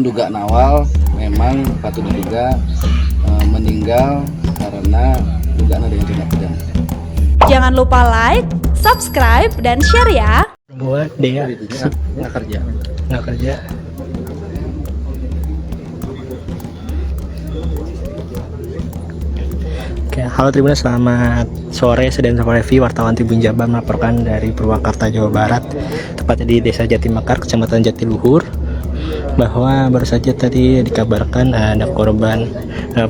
Dugaan awal memang patut diduga meninggal karena dugaan adanya tindak pidana. Jangan lupa like, subscribe, dan share ya. Buat dia Nggak kerja. nggak kerja. Oke, halo Tribuners, selamat sore. Sedang sama Revi, wartawan Tribun Jabar melaporkan dari Purwakarta, Jawa Barat, tepatnya di Desa Jatimekar, Kecamatan Jatiluhur, bahwa baru saja tadi dikabarkan ada korban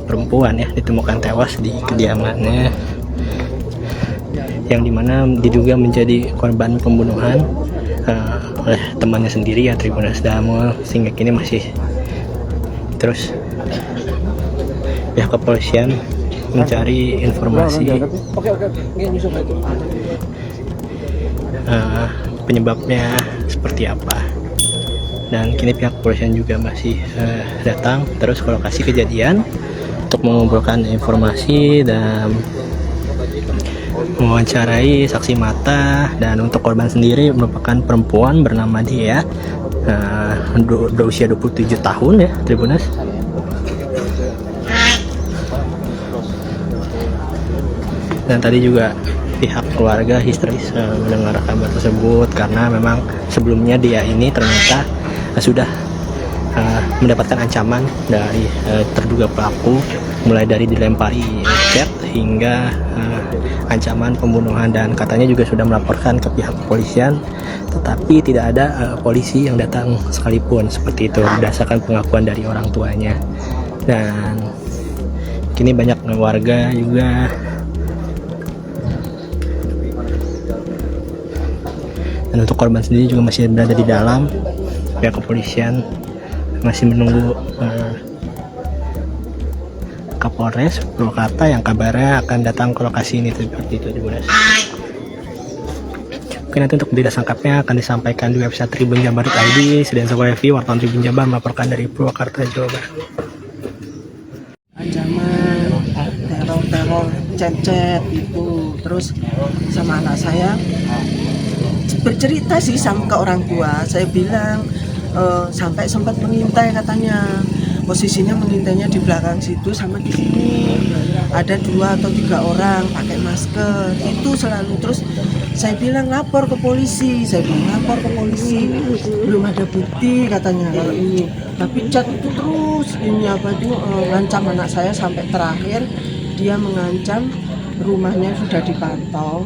perempuan ya ditemukan tewas di kediamannya, yang dimana diduga menjadi korban pembunuhan oleh temannya sendiri ya, Tribuners Damul, sehingga kini masih terus pihak kepolisian mencari informasi penyebabnya seperti apa, dan kini pihak kepolisian juga masih datang terus ke lokasi kejadian untuk mengumpulkan informasi dan mewawancarai saksi mata. Dan untuk korban sendiri merupakan perempuan bernama Dia, berusia 27 tahun ya, Tribuners. Dan tadi juga pihak keluarga histeris mendengar kabar tersebut, karena memang sebelumnya Dia ini ternyata sudah mendapatkan ancaman dari terduga pelaku, mulai dari dilempari cat hingga ancaman pembunuhan, dan katanya juga sudah melaporkan ke pihak kepolisian, tetapi tidak ada polisi yang datang sekalipun, seperti itu berdasarkan pengakuan dari orang tuanya. Dan kini banyak warga juga dan untuk korban sendiri juga masih berada di dalam. Pihak kepolisian masih menunggu Kapolres Purwakarta yang kabarnya akan datang ke lokasi ini, seperti itu, Tribuners. Oke, nanti untuk berita lengkapnya akan disampaikan di website tribunjabar.id. Sedang saya Revi, wartawan Tribun Jabar melaporkan dari Purwakarta, Jawa Barat. Ancaman teror chat itu, terus sama anak saya bercerita sih sama ke orang tua. Saya bilang sampai sempat mengintai, katanya posisinya mengintainya di belakang situ sama di sini ada 2 atau 3 orang pakai masker itu selalu. Terus saya bilang lapor ke polisi, belum ada bukti katanya kalau ini, tapi chat itu terus ini apa itu ngancam anak saya, sampai terakhir dia mengancam rumahnya sudah dipantau,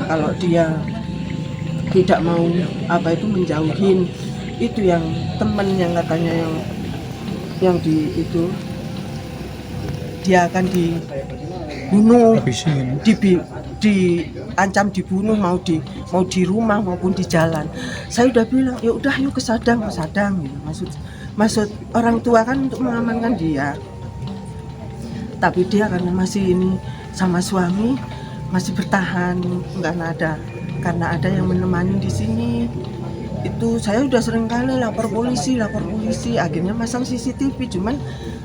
kalau dia tidak mau apa itu menjauhin itu yang temen yang katanya yang di itu dia akan dibunuh, diancam dibunuh, mau di rumah maupun di jalan. Saya udah bilang ya udah yuk ke Sadang. Maksud orang tua kan untuk mengamankan dia, tapi dia karena masih ini sama suami masih bertahan, karena ada yang menemani di sini. Itu saya udah sering kali lapor polisi, akhirnya masang CCTV, cuman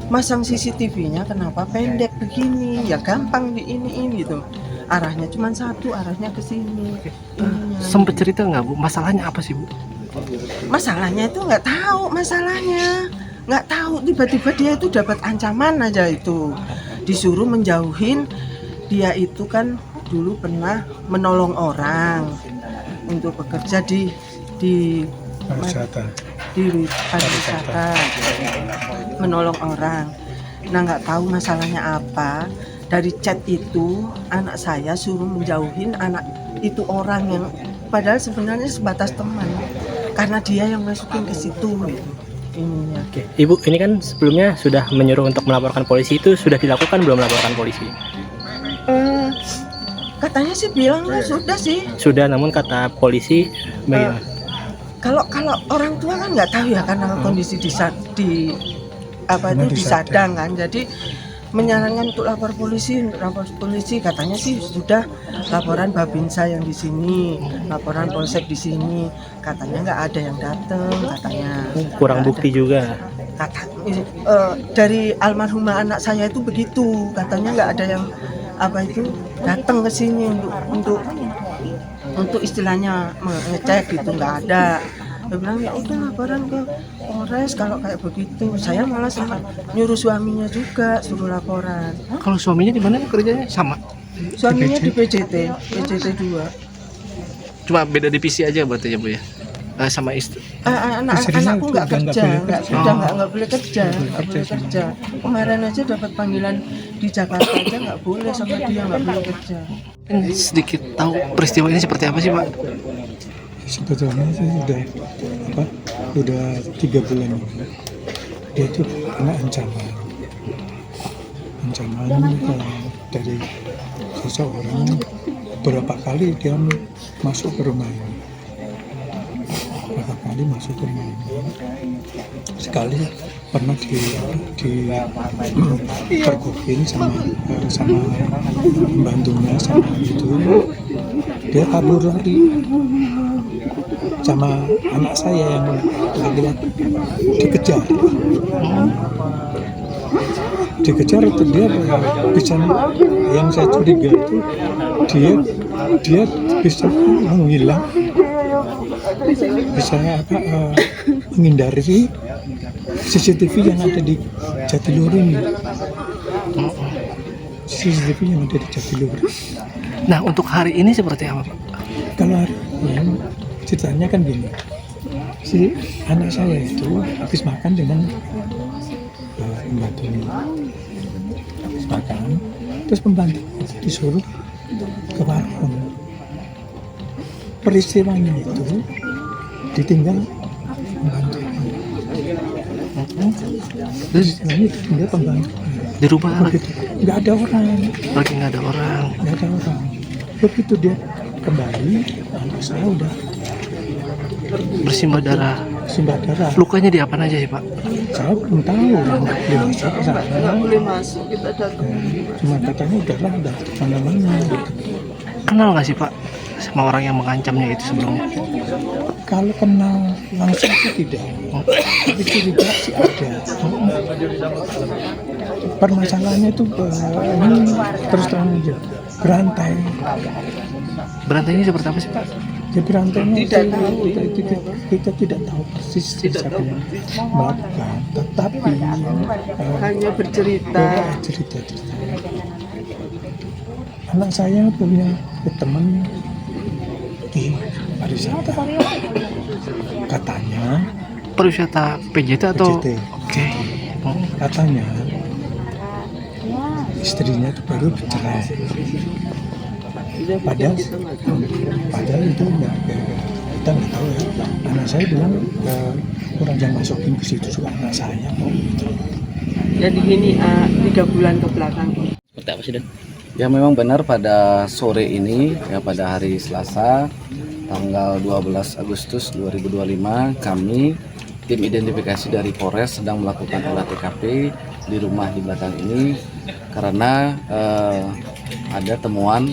masang CCTV-nya kenapa pendek begini, ya gampang di ini gitu, arahnya cuma satu, arahnya ke sini. Sempet cerita nggak, Bu, masalahnya apa sih, Bu? Masalahnya itu nggak tahu, tiba-tiba dia itu dapat ancaman aja, itu disuruh menjauhin. Dia itu kan dulu pernah menolong orang untuk bekerja di pariwisata, menolong orang. Nah, nggak tahu masalahnya apa, dari chat itu anak saya suruh menjauhin anak itu orang yang padahal sebenarnya sebatas teman, karena dia yang masukin ke situ gitu. Ininya. Oke, Ibu, ini kan sebelumnya sudah menyuruh untuk melaporkan polisi, itu sudah dilakukan belum melaporkan polisi? Katanya sih bilang sudah sih. Sudah, namun kata polisi bagaimana? Kalau orang tua kan nggak tahu ya, karena kondisi di Sadang kan, jadi menyarankan untuk lapor polisi. Katanya sih sudah laporan Babinsa yang di sini, laporan Polsek di sini, katanya nggak ada yang datang, katanya Kurang bukti juga. Dari almarhumah anak saya itu begitu, katanya nggak ada yang datang ke sini untuk istilahnya ngecek gitu, nggak ada. Dia bilang ya udah laporan ke Polres kalau kayak begitu. Saya malah sempat nyuruh suaminya juga suruh laporan. Kalau suaminya di mana kerjanya sama? Suaminya di PJT 2. Cuma beda divisi aja berarti ya Bu ya. Sama istri. Anakku nggak kerja, nggak boleh kerja, Kemarin aja dapat panggilan di Jakarta aja nggak boleh, sama dia nggak boleh kerja. Ini sedikit tahu peristiwa ini seperti apa sih Pak? Sebetulnya sih udah 3 bulan ini. Dia itu kena ancaman dari seseorang. Berapa kali dia masuk ke rumah ini. Sekali pernah dipergokin sama pembantunya, sama itu dia kabur lari sama anak saya yang laki-laki, dikejar itu dia bisa, yang saya curiga itu dia bisa menghilang, bisa menghindari CCTV yang ada di Jatiluhur ini. CCTV yang ada di Jatiluhur. Nah, untuk hari ini seperti apa Pak? Kalau hari ini ceritanya kan gini, si anak saya itu habis makan dengan pembantu, habis makan, terus pembantu disuruh ke warung. Peristiwanya itu ditinggal pembantu. Terus Ditinggal pembantu. di rumah Begitu, nggak ada orang. Begitu dia kembali, anak saya udah bersimbah darah. Lukanya di apa aja sih Pak? Saya belum tahu, dia masuk ke sana. Nggak boleh masuk, kita datang. Cuma katanya udah mana-mana. Kenal nggak sih Pak sama orang yang mengancamnya itu sebelumnya? Kalau kenal langsung sih tidak, tapi curiga sih ada. Permasalahannya itu ini terus terang aja, berantai. Berantainya seperti apa sih Pak? Ya berantainya Tidak itu, tahu. kita tidak tahu persis siapa yang melakukan, tetapi Hanya bercerita. cerita. Anak saya punya teman di pariwisata, katanya Pariwisata PJT atau? PJT. Oke. Katanya istrinya itu baru bercerai. Padahal itu enggak, kita nggak tahu ya. Anak saya bilang kurang jangan masukin ke situ juga anak saya kok gitu. Jadi ini 3 bulan ke belakang. Seperti apa sih Dan? Ya memang benar pada sore ini, ya pada hari Selasa tanggal 12 Agustus 2025 kami tim identifikasi dari Polres sedang melakukan olah TKP di rumah di belakang ini karena ada temuan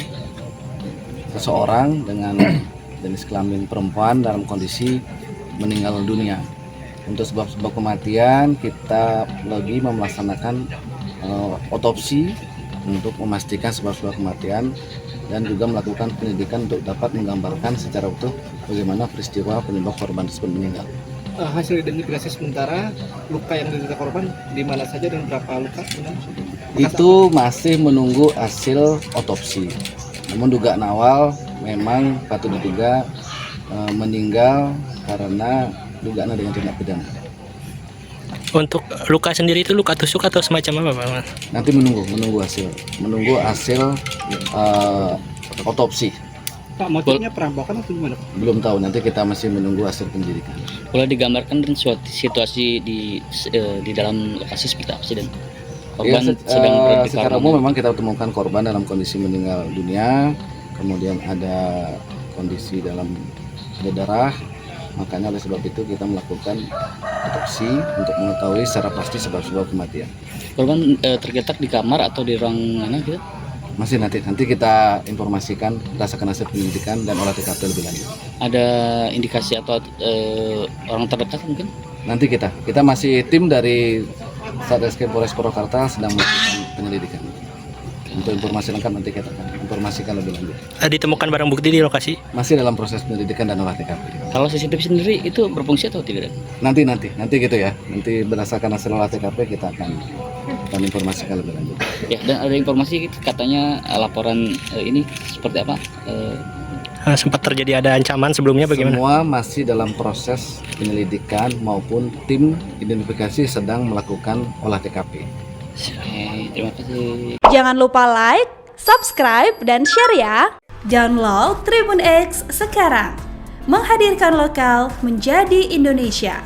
seseorang dengan jenis kelamin perempuan dalam kondisi meninggal dunia. Untuk sebab-sebab kematian kita lagi melaksanakan otopsi untuk memastikan sebab-sebab kematian dan juga melakukan penyelidikan untuk dapat menggambarkan secara utuh bagaimana peristiwa penyebab korban tersebut meninggal. Hasil identifikasi sementara luka yang diderita korban di mana saja dan berapa luka? Itu masih menunggu hasil otopsi. Namun dugaan awal memang patut diduga meninggal karena dugaan adanya tindak pidana. Untuk luka sendiri itu luka tusuk atau semacam apa Pak? Nanti menunggu hasil otopsi. Pak, motifnya perampokan atau gimana Pak? Belum tahu, nanti kita masih menunggu hasil penyelidikan. Boleh digambarkan dan suatu situasi di dalam lokasi seperti apa sih Dan? Ya, Korban sedang berada di secara kamar umum mandi. memang kita temukan korban dalam kondisi meninggal dunia, kemudian ada kondisi dalam ada darah, makanya oleh sebab itu kita melakukan otopsi untuk mengetahui secara pasti sebab-sebab kematian. Korban tergeletak di kamar atau di ruang mana gitu? Masih nanti kita informasikan berdasarkan hasil penyelidikan dan olah TKP lebih lanjut. Ada indikasi atau orang terdekat mungkin? Nanti kita masih tim dari Satreskrim Polres Purwakarta sedang melakukan penyelidikan. Untuk informasi lengkap nanti kita akan informasikan lebih lanjut. Ditemukan barang bukti di lokasi? Masih dalam proses penyelidikan dan olah TKP. Kalau CCTV sendiri itu berfungsi atau tidak? Nanti gitu ya. Nanti berdasarkan hasil olah TKP kita akan informasikan lebih lanjut. Ya, dan ada informasi katanya laporan ini seperti apa? Sempat terjadi ada ancaman sebelumnya bagaimana? Semua masih dalam proses penyelidikan maupun tim identifikasi sedang melakukan olah TKP. Terima kasih. Jangan lupa like, subscribe, dan share ya. Download Tribun X sekarang. Menghadirkan lokal menjadi Indonesia.